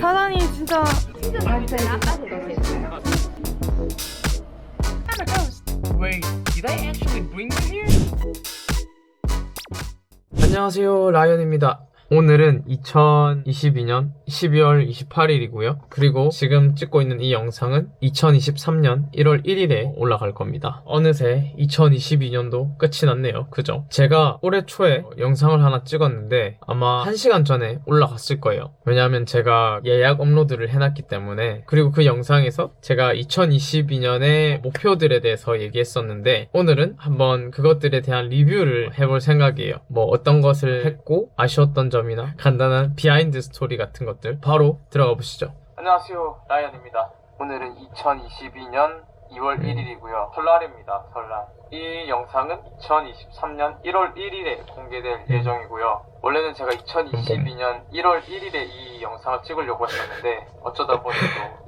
사장님 진짜 Wait, did I actually bring you here? 안녕하세요, 라이언입니다. 오늘은 2022년 12월 28일이고요. 그리고 지금 찍고 있는 이 영상은 2023년 1월 1일에 올라갈 겁니다. 어느새 2022년도 끝이 났네요. 그죠? 제가 올해 초에 영상을 하나 찍었는데 아마 1시간 전에 올라갔을 거예요. 왜냐하면 제가 예약 업로드를 해놨기 때문에. 그리고 그 영상에서 제가 2022년의 목표들에 대해서 얘기했었는데 오늘은 한번 그것들에 대한 리뷰를 해볼 생각이에요. 뭐 어떤 것을 했고 아쉬웠던 점이나 간단한 비하인드 스토리 같은 것들 바로 들어가 보시죠. 안녕하세요, 라이언입니다. 오늘은 2022년 2월 1일이고요. 설날입니다. 설날. 이 영상은 2023년 1월 1일에 공개될 예정이고요. 원래는 제가 2022년 1월 1일에 이 영상을 찍으려고 했었는데 어쩌다 보니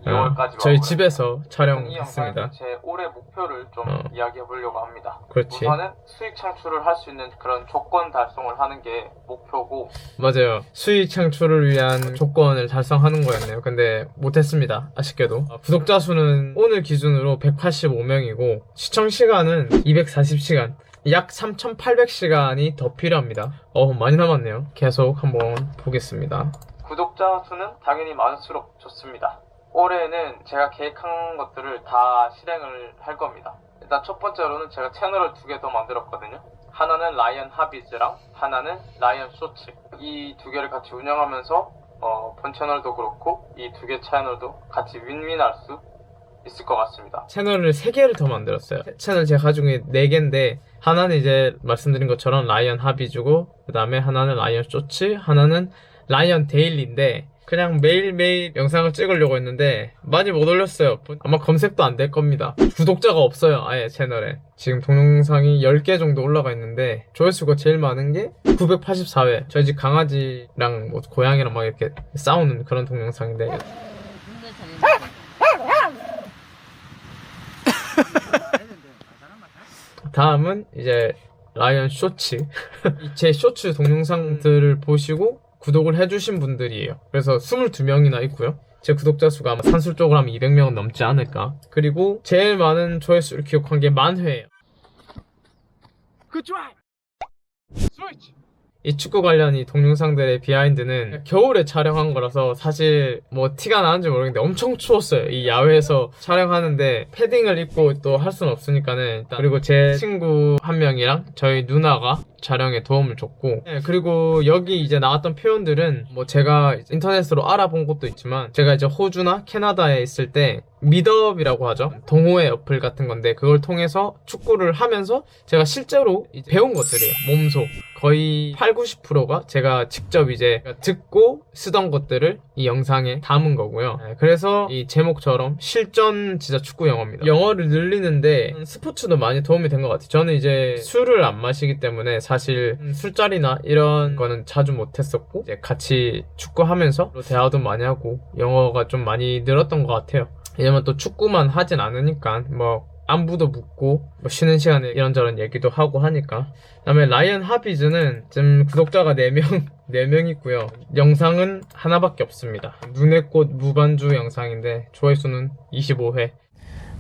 또 2월까지 저희 집에서 촬영했습니다. 이 영상은 제 올해 목표를 좀 이야기해 보려고 합니다. 그렇지. 우선은 수익 창출을 할 수 있는 그런 조건 달성을 하는 게 목표고. 맞아요. 수익 창출을 위한 조건을 달성하는 거였네요. 근데 못했습니다. 아쉽게도. 구독자 수는 오늘 기준으로 185명이고 시청 시간은 240시간, 약 3,800시간이 더 필요합니다. 많이 남았네요. 계속 한번 보겠습니다. 구독자 수는 당연히 많을수록 좋습니다. 올해는 제가 계획한 것들을 다 실행을 할 겁니다. 일단 첫 번째로는 제가 채널을 2개 더 만들었거든요. 하나는 라이언 하비즈랑 하나는 라이언 쇼츠. 이 2개를 같이 운영하면서 본 채널도 그렇고 이 2개 채널도 같이 윈윈할 수 있을 것 같습니다. 채널을 3개를 더 만들었어요. 채널 제가 가지고 있는 4개인데 하나는 이제 말씀드린 것처럼 라이언 하비즈고 그 다음에 하나는 라이언 쇼츠, 하나는 라이언 데일리인데 그냥 매일매일 영상을 찍으려고 했는데 많이 못 올렸어요. 아마 검색도 안 될 겁니다. 구독자가 없어요, 아예 채널에. 지금 동영상이 10개 정도 올라가 있는데 조회수가 제일 많은 게 984회. 저희 집 강아지랑 뭐 고양이랑 막 이렇게 싸우는 그런 동영상인데 다음은 이제 라이언 쇼츠. 제 쇼츠 동영상들을 보시고 구독을 해주신 분들이에요. 그래서 22명이나 있고요. 제 구독자 수가 아마 산술적으로 하면 200명은 넘지 않을까. 그리고 제일 많은 조회수를 기록한 게 만회예요. 이 축구 관련 이 동영상들의 비하인드는 겨울에 촬영한 거라서 사실 뭐 티가 나는지 모르겠는데 엄청 추웠어요. 이 야외에서 촬영하는데 패딩을 입고 또 할 수는 없으니까는 일단. 그리고 제 친구 한 명이랑 저희 누나가 촬영에 도움을 줬고, 그리고 여기 이제 나왔던 표현들은 뭐 제가 인터넷으로 알아본 것도 있지만 제가 이제 호주나 캐나다에 있을 때 미드업이라고 하죠. 동호회 어플 같은 건데 그걸 통해서 축구를 하면서 제가 실제로 배운 것들이에요. 몸소 거의 80~90%가 제가 직접 이제 듣고 쓰던 것들을 이 영상에 담은 거고요. 그래서 이 제목처럼 실전 진짜 축구 영어입니다. 영어를 늘리는데 스포츠도 많이 도움이 된 것 같아요. 저는 이제 술을 안 마시기 때문에 사실 술자리나 이런 거는 자주 못했었고 이제 같이 축구하면서 대화도 많이 하고 영어가 좀 많이 늘었던 것 같아요. 왜냐면 또 축구만 하진 않으니까 뭐 안부도 묻고 뭐 쉬는 시간에 이런저런 얘기도 하고 하니까. 그 다음에 라이언 하비즈는 지금 구독자가 4명 있고요. 영상은 하나밖에 없습니다. 눈의 꽃 무반주 영상인데 조회수는 25회.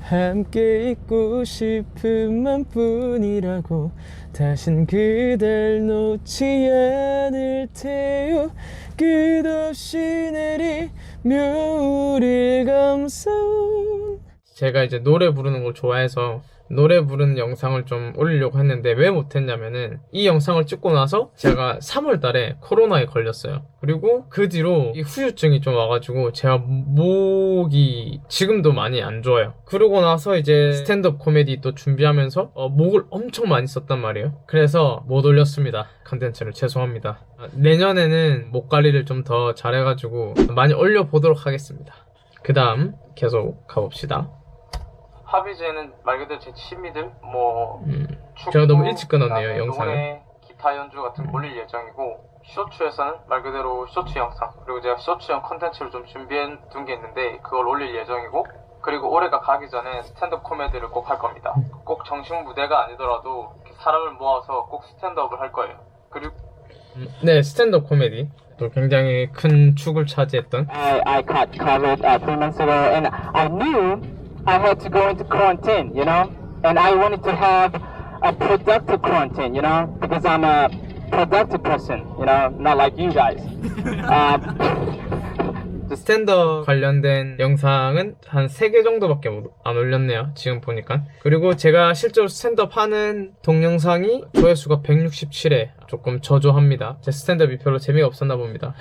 함께 있고 싶은 맘뿐이라고 다신 그댈 놓지 않을 테요. 끝없이 내리며 우릴 감싸온. 제가 이제 노래 부르는 걸 좋아해서 노래 부르는 영상을 좀 올리려고 했는데 왜 못했냐면은 이 영상을 찍고 나서 제가 3월 달에 코로나에 걸렸어요. 그리고 그 뒤로 이 후유증이 좀 와가지고 제가 목이 지금도 많이 안 좋아요. 그러고 나서 이제 스탠드업 코미디 또 준비하면서 목을 엄청 많이 썼단 말이에요. 그래서 못 올렸습니다. 컨텐츠를. 죄송합니다. 내년에는 목 관리를 좀 더 잘해가지고 많이 올려보도록 하겠습니다. 그 다음 계속 가봅시다. 하비즈에는 말 그대로 제 취미들 축구, 제가 너무 일찍 끊었네요 영상을. 노래, 기타 연주 같은 거 올릴 예정이고, 쇼츠에서는 말 그대로 쇼츠 영상, 그리고 제가 쇼츠형 컨텐츠를 좀 준비해 둔 게 있는데 그걸 올릴 예정이고, 그리고 올해가 가기 전에 스탠드업 코미디를 꼭 할 겁니다. 꼭 정식 무대가 아니더라도 사람을 모아서 꼭 스탠드업을 할 거예요. 그리고 네, 스탠드업 코미디. 또 굉장히 큰 축을 차지했던. I caught COVID 3 months ago, and I knew I had to go into quarantine, you know, and I wanted to have a productive quarantine, you know, because I'm a productive person, you know, not like you guys. 스탠드업 관련된 영상은 한 3개 정도밖에 안 올렸네요, 지금 보니까. 그리고 제가 실제로 스탠드업 하는 동영상이 조회수가 167회. 조금 저조합니다. 제 스탠드업이 별로 재미가 없었나 봅니다.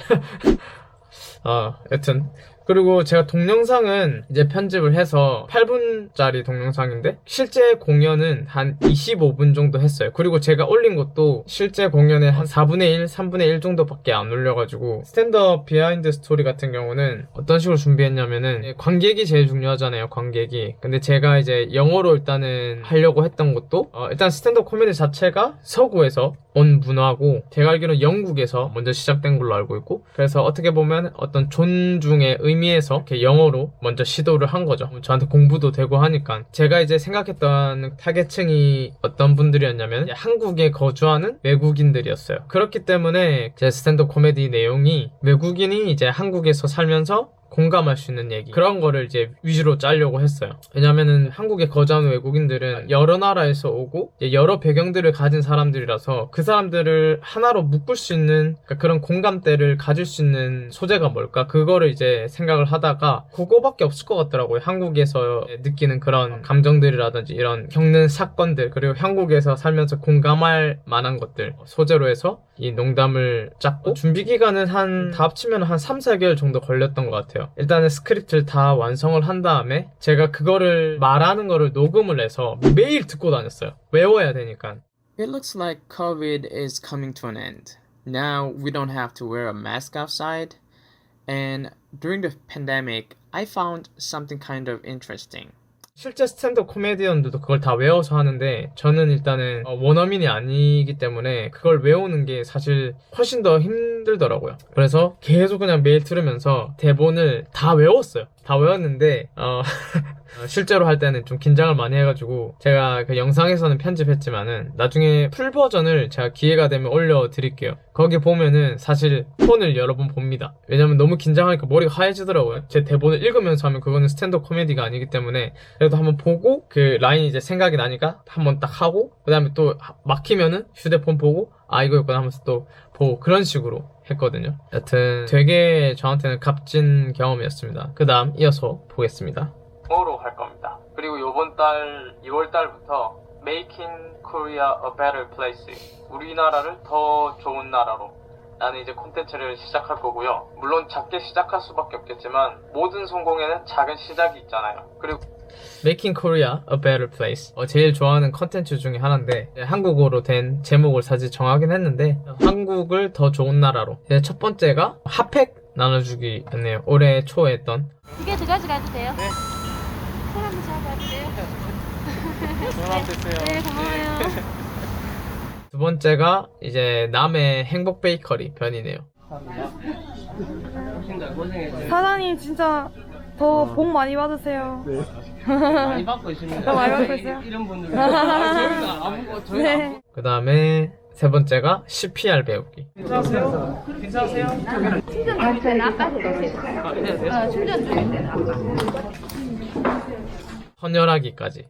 여튼. 그리고 제가 동영상은 이제 편집을 해서 8분짜리 동영상인데 실제 공연은 한 25분 정도 했어요. 그리고 제가 올린 것도 실제 공연의 한 4분의 1, 3분의 1 정도밖에 안 올려가지고 스탠드업 비하인드 스토리 같은 경우는 어떤 식으로 준비했냐면은 관객이 제일 중요하잖아요, 관객이. 근데 제가 이제 영어로 일단은 하려고 했던 것도 일단 스탠드업 코미디 자체가 서구에서 온 문화고 제가 알기로는 영국에서 먼저 시작된 걸로 알고 있고 그래서 어떻게 보면 어떤 존중의 의미에서 이렇게 영어로 먼저 시도를 한 거죠. 저한테 공부도 되고 하니까 제가 이제 생각했던 타겟층이 어떤 분들이었냐면 한국에 거주하는 외국인들이었어요. 그렇기 때문에 제 스탠드업 코미디 내용이 외국인이 이제 한국에서 살면서 공감할 수 있는 얘기 그런 거를 이제 위주로 짜려고 했어요. 왜냐면은 한국에 거주하는 외국인들은 여러 나라에서 오고 여러 배경들을 가진 사람들이라서 그 사람들을 하나로 묶을 수 있는 그런 공감대를 가질 수 있는 소재가 뭘까 그거를 이제 생각을 하다가 그거밖에 없을 것 같더라고요. 한국에서 느끼는 그런 감정들이라든지 이런 겪는 사건들 그리고 한국에서 살면서 공감할 만한 것들 소재로 해서 이 농담을 짰고 준비 기간은 다 합치면 한 3, 4개월 정도 걸렸던 것 같아요. 일단은 스크립트를 다 완성을 한 다음에 제가 그거를 말하는 거를 녹음을 해서 매일 듣고 다녔어요. 외워야 되니까. It looks like COVID is coming to an end. Now we don't have to wear a mask outside. And during the pandemic, I found something kind of interesting. 실제 스탠드업 코미디언들도 그걸 다 외워서 하는데 저는 일단은 원어민이 아니기 때문에 그걸 외우는 게 사실 훨씬 더 힘들더라고요. 그래서 계속 그냥 매일 들으면서 대본을 다 외웠어요. 다 외웠는데 실제로 할 때는 좀 긴장을 많이 해가지고 제가 그 영상에서는 편집했지만은 나중에 풀 버전을 제가 기회가 되면 올려드릴게요. 거기 보면은 사실 폰을 여러 번 봅니다. 왜냐면 너무 긴장하니까 머리가 하얘지더라고요. 제 대본을 읽으면서 하면 그거는 스탠드업 코미디가 아니기 때문에 그래도 한번 보고 그 라인이 이제 생각이 나니까 한번 딱 하고 그 다음에 또 막히면은 휴대폰 보고 이거였구나 하면서 또 보고 그런 식으로 했거든요. 여튼 되게 저한테는 값진 경험이었습니다. 그 다음 이어서 보겠습니다. 영어로 할 겁니다. 그리고 요번 달 2월 달부터 Making Korea a Better Place 우리나라를 더 좋은 나라로 라는 이제 콘텐츠를 시작할 거고요. 물론 작게 시작할 수밖에 없겠지만 모든 성공에는 작은 시작이 있잖아요. 그리고 Making Korea a Better Place 제일 좋아하는 컨텐츠 중에 하나인데 한국어로 된 제목을 사실 정하긴 했는데 한국을 더 좋은 나라로 첫 번째가 핫팩 나눠주기였네요. 올해 초에 했던 2개 두 가지 가도 돼요? 네. 손 한번 잡아도 돼요? 네, 고마워요. 두 번째가 이제 남해 행복 베이커리 변이네요. 사장님 진짜 더 복 많이 받으세요. 네. 많이 받고 있습니다. 많이 받고 있어요? 이런 분들 저희가 아무것도 저희가 네. 그 다음에 세 번째가 CPR 배우기. 괜찮으세요? 괜찮으세요? 충전 중에 아까 해주세요. 충전 중에. 헌혈하기까지.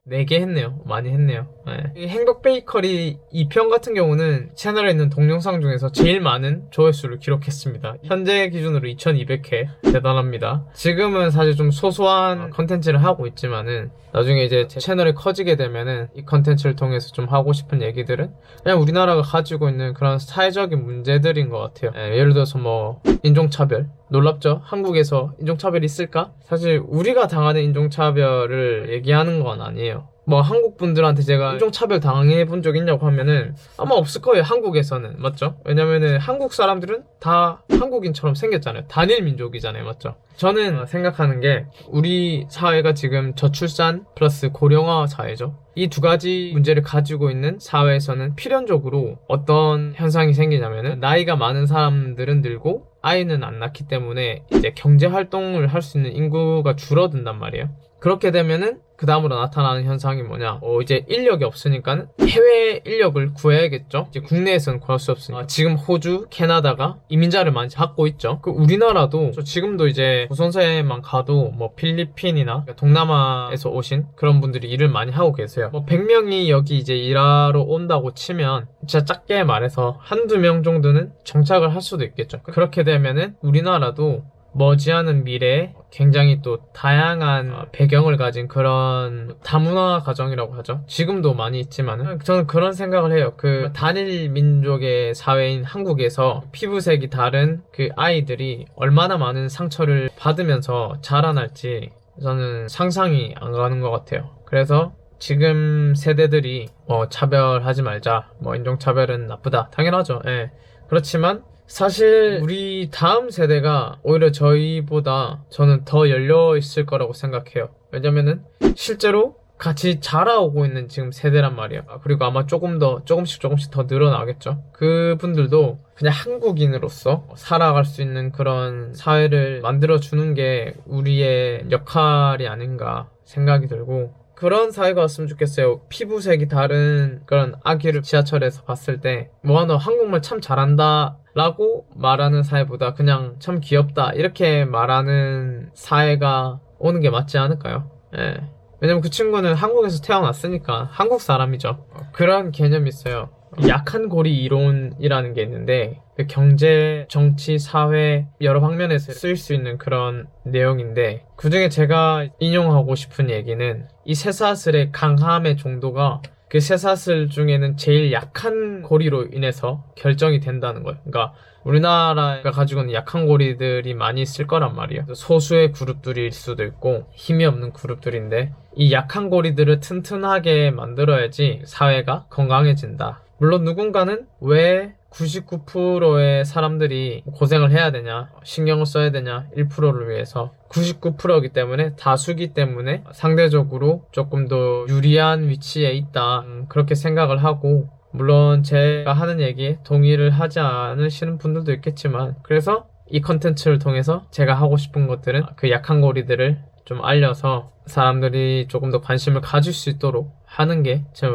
네 개 했네요. 많이 했네요. 네. 이 행복 베이커리 2편 같은 경우는 채널에 있는 동영상 중에서 제일 많은 조회수를 기록했습니다. 현재 기준으로 2200회. 대단합니다. 지금은 사실 좀 소소한 컨텐츠를 하고 있지만은 나중에 이제 제 채널이 커지게 되면은 이 컨텐츠를 통해서 좀 하고 싶은 얘기들은 그냥 우리나라가 가지고 있는 그런 사회적인 문제들인 것 같아요. 예를 들어서 뭐 인종차별. 놀랍죠? 한국에서 인종차별이 있을까? 사실 우리가 당하는 인종차별을 얘기하는 건 아니에요. 뭐 한국 분들한테 제가 인종차별 당해본 적 있냐고 하면은 아마 없을 거예요. 한국에서는. 맞죠? 왜냐면은 한국 사람들은 다 한국인처럼 생겼잖아요. 단일 민족이잖아요. 맞죠? 저는 생각하는 게 우리 사회가 지금 저출산 플러스 고령화 사회죠. 이 두 가지 문제를 가지고 있는 사회에서는 필연적으로 어떤 현상이 생기냐면은 나이가 많은 사람들은 늘고 아이는 안 낳기 때문에 이제 경제 활동을 할 수 있는 인구가 줄어든단 말이에요. 그렇게 되면은 그 다음으로 나타나는 현상이 뭐냐, 이제 인력이 없으니까 해외 인력을 구해야겠죠. 이제 국내에서는 구할 수 없으니까 지금 호주, 캐나다가 이민자를 많이 받고 있죠. 그 우리나라도 지금도 이제 조선사에만 가도 뭐 필리핀이나 동남아에서 오신 그런 분들이 일을 많이 하고 계세요. 뭐 100명이 여기 이제 일하러 온다고 치면 진짜 작게 말해서 한두 명 정도는 정착을 할 수도 있겠죠. 그렇게 되면은 우리나라도 머지않은 미래에 굉장히 또 다양한 배경을 가진 그런 다문화 가정이라고 하죠. 지금도 많이 있지만은 저는 그런 생각을 해요. 그 단일 민족의 사회인 한국에서 피부색이 다른 그 아이들이 얼마나 많은 상처를 받으면서 자라날지 저는 상상이 안 가는 것 같아요. 그래서 지금 세대들이 차별하지 말자, 인종차별은 나쁘다, 당연하죠. 예. 그렇지만 사실 우리 다음 세대가 오히려 저희보다 저는 더 열려 있을 거라고 생각해요. 왜냐면은 실제로 같이 자라오고 있는 지금 세대란 말이에요. 그리고 아마 조금씩 더 늘어나겠죠. 그분들도 그냥 한국인으로서 살아갈 수 있는 그런 사회를 만들어주는 게 우리의 역할이 아닌가 생각이 들고, 그런 사회가 왔으면 좋겠어요. 피부색이 다른 그런 아기를 지하철에서 봤을 때 너 한국말 참 잘한다 라고 말하는 사회보다 그냥 참 귀엽다 이렇게 말하는 사회가 오는 게 맞지 않을까요? 예. 왜냐면 그 친구는 한국에서 태어났으니까 한국 사람이죠. 그런 개념이 있어요. 약한 고리 이론이라는 게 있는데 경제, 정치, 사회 여러 방면에서 쓰일 수 있는 그런 내용인데, 그중에 제가 인용하고 싶은 얘기는 이 쇠사슬의 강함의 정도가 그 쇠사슬 중에는 제일 약한 고리로 인해서 결정이 된다는 거예요. 그러니까 우리나라가 가지고 있는 약한 고리들이 많이 있을 거란 말이에요. 소수의 그룹들일 수도 있고 힘이 없는 그룹들인데 이 약한 고리들을 튼튼하게 만들어야지 사회가 건강해진다. 물론 누군가는 왜 99%의 사람들이 고생을 해야 되냐, 신경을 써야 되냐, 1%를 위해서 99%이기 때문에, 다수기 때문에 상대적으로 조금 더 유리한 위치에 있다, 그렇게 생각을 하고, 물론 제가 하는 얘기에 동의를 하지 않으시는 분들도 있겠지만, 그래서 이 컨텐츠를 통해서 제가 하고 싶은 것들은 그 약한 고리들을 좀 알려서 사람들이 조금 더 관심을 가질 수 있도록 하는 게 제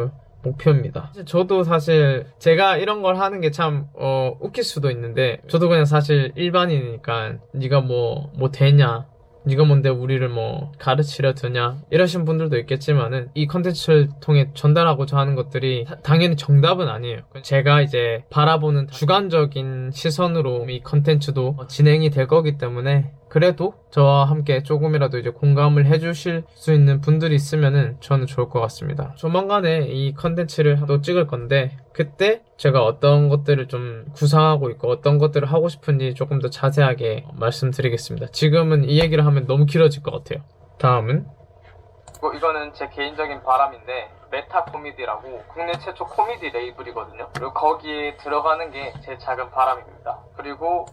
목표입니다. 저도 사실 제가 이런 걸 하는 게 참 웃길 수도 있는데, 저도 그냥 사실 일반인이니까 네가 뭐 되냐, 네가 뭔데 우리를 뭐 가르치려 드냐 이러신 분들도 있겠지만은, 이 컨텐츠를 통해 전달하고자 하는 것들이 당연히 정답은 아니에요. 제가 이제 바라보는 주관적인 시선으로 이 컨텐츠도 진행이 될 거기 때문에, 그래도 저와 함께 조금이라도 이제 공감을 해주실 수 있는 분들이 있으면은 저는 좋을 것 같습니다. 조만간에 이 컨텐츠를 또 찍을 건데, 그때 제가 어떤 것들을 좀 구상하고 있고 어떤 것들을 하고 싶은지 조금 더 자세하게 말씀드리겠습니다. 지금은 이 얘기를 하면 너무 길어질 것 같아요. 다음은 이거는 제 개인적인 바람인데, 메타 코미디라고 국내 최초 코미디 레이블이거든요. 그리고 거기에 들어가는 게 제 작은 바람입니다. 그리고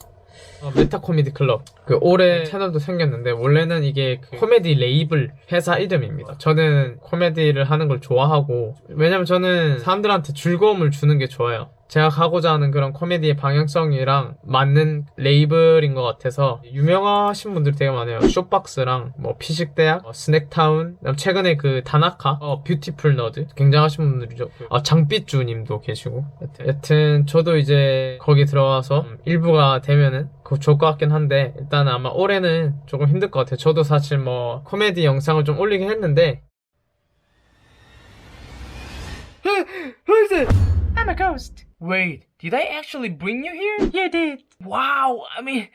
메타 코미디 클럽, 올해 채널도 생겼는데, 원래는 이게 코미디 레이블 회사 이름입니다. 저는 코미디를 하는 걸 좋아하고, 왜냐면 저는 사람들한테 즐거움을 주는 게 좋아요. 제가 가고자 하는 그런 코미디의 방향성이랑 맞는 레이블인 것 같아서, 유명하신 분들이 되게 많아요. 쇼박스랑 피식대학, 스낵타운, 최근에 다나카, 뷰티풀 너드, 굉장하신 분들이죠. 장삐쭈 님도 계시고. 여튼 저도 이제 거기 들어와서 일부가 되면은 좋을 것 같긴 한데, 일단 아마 올해는 조금 힘들 것 같아요. 저도 사실 코미디 영상을 좀 올리긴 했는데. Who is it? I'm a ghost. Wait, did I actually bring you here? You did. Wow, I mean,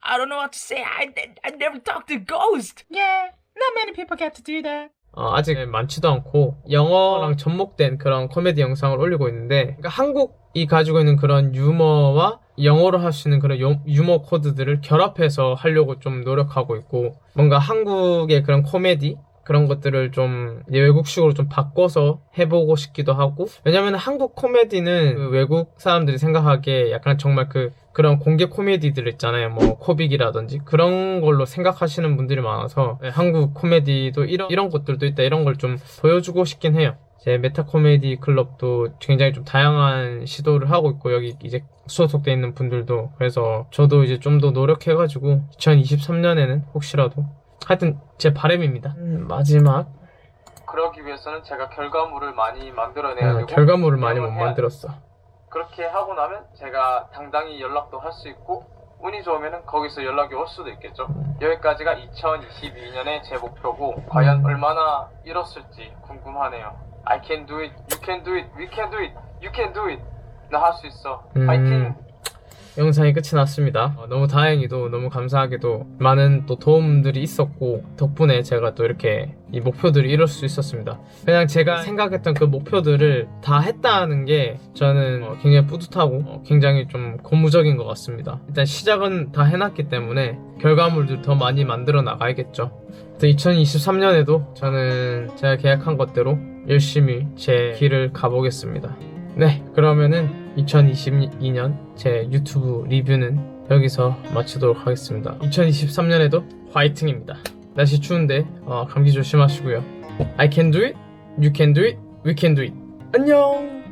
I don't know what to say. I never talked to ghost. Yeah, not many people get to do that. 아직 많지도 않고 영어랑 접목된 그런 코미디 영상을 올리고 있는데, 그러니까 한국이 가지고 있는 그런 유머와 영어로 할 수 있는 그런 유머 코드들을 결합해서 하려고 좀 노력하고 있고, 뭔가 한국의 그런 코미디 그런 것들을 좀 외국식으로 좀 바꿔서 해보고 싶기도 하고, 왜냐면 한국 코미디는 외국 사람들이 생각하기에 약간 정말 그런 공개 코미디들 있잖아요. 코빅이라든지 그런 걸로 생각하시는 분들이 많아서, 한국 코미디도 이런 것들도 있다, 이런 걸 좀 보여주고 싶긴 해요. 제 메타 코미디 클럽도 굉장히 좀 다양한 시도를 하고 있고 여기 이제 소속돼 있는 분들도 그래서 저도 이제 좀 더 노력해가지고 2023년에는 혹시라도 하여튼 제 바람입니다. 마지막 그러기 위해서는 제가 결과물을 많이 만들어내야 되고 결과물을 많이 못 운영을 해야 만들었어. 그렇게 하고 나면 제가 당당히 연락도 할 수 있고 운이 좋으면 거기서 연락이 올 수도 있겠죠. 여기까지가 2022년의 제 목표고 과연 얼마나 이뤘을지 궁금하네요. I can do it, you can do it, we can do it, you can do it. 나 할 수 있어. 파이팅! 영상이 끝이 났습니다. 너무 다행히도 너무 감사하게도 많은 또 도움들이 있었고 덕분에 제가 또 이렇게 이 목표들을 이룰 수 있었습니다. 그냥 제가 생각했던 그 목표들을 다 했다는 게 저는 굉장히 뿌듯하고 굉장히 좀 고무적인 것 같습니다. 일단 시작은 다 해놨기 때문에 결과물들 더 많이 만들어 나가야겠죠. 2023년에도 저는 제가 계약한 것대로 열심히 제 길을 가보겠습니다. 네, 그러면은 2022년 제 유튜브 리뷰는 여기서 마치도록 하겠습니다. 2023년에도 화이팅입니다. 날씨 추운데 감기 조심하시고요. I can do it, you can do it, we can do it. 안녕!